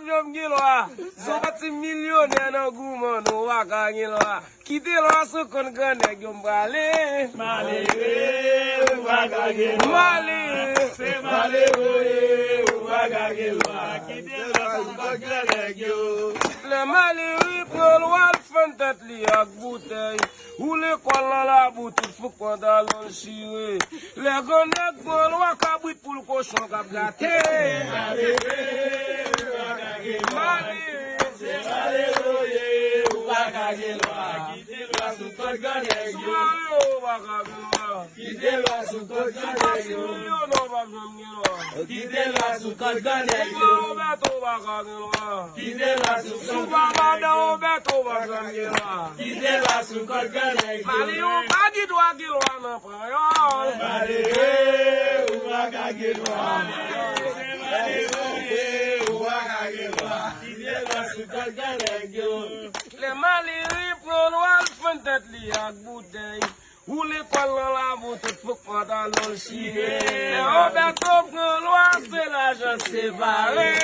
jom gilwa. So pati millionnaire na gouman no waka gilwa. Kite lwa so kon gane jom bale. Mali we waka gilwa. Mali. Se mali we waka gilwa. Kite lwa so kon gane yo. Le Mali we prol wal fantat li ak bouteille. Ou le kola la boutou fou kwa dalon shire. Le gonek prol waka bouit pou l'kochon kap gate. Mali we waka gilwa. Mali. Se mali we waka gilwa. Kite lwa so kon gane yo. Mario waka gilwa. Kite lwa so kon gane yo. Million waka gilwa. Kite lwa so kon gane yo. Roberto waka gilwa. Kite lwa so kon Subamada Roberto waka gilwa. Kite lwa so kon gane yo. Mali yo bagit waka gilwa na prayol. Mali we waka gilwa. Mali we waka gilwa. Kite lwa so kon gane yo. Le Mali ripron wal fantat li ak bouteille. Ou le kola la boutou fou kwa dalon shire. Le Roberto prend loi c'est l'argent séparé.